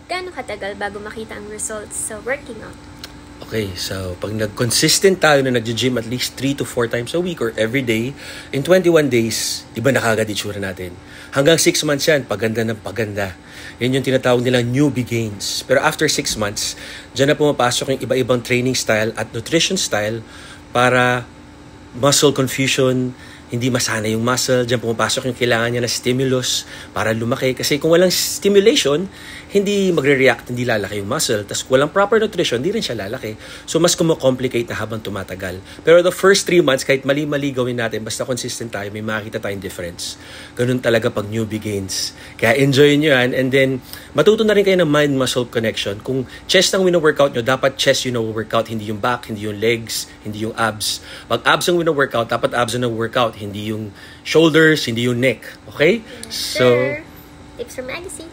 gaano katagal bago makita ang results sa working out? Okay, so pag nag-consistent tayo na nag-gym at least 3 to 4 times a week or every day, in 21 days, di ba nakagad itsura natin? Hanggang 6 months yan, paganda ng paganda. Yan yung tinatawag nilang newbie gains. Pero after 6 months, dyan na pumapasok yung iba-ibang training style at nutrition style para muscle confusion, hindi masana yung muscle. Diyan pumapasok yung kailangan niya na stimulus para lumaki. Kasi kung walang stimulation, hindi magre-react, hindi lalaki yung muscle. Tapos kung walang proper nutrition, hindi rin siya lalaki. So mas kumocomplicate na habang tumatagal. Pero the first 3 months, kahit mali-mali gawin natin, basta consistent tayo, may makikita tayong difference. Ganun talaga pag newbie gains. Kaya enjoy nyo yan. And then, matuto na rin kayo ng mind-muscle connection. Kung chest ang wino-workout nyo, dapat chest yung workout, hindi yung back, hindi yung legs, hindi yung abs. Pag abs ang wino-workout, dapat abs ang workout, hindi yung shoulders, hindi yung neck. Okay? So, Tips from Magazine.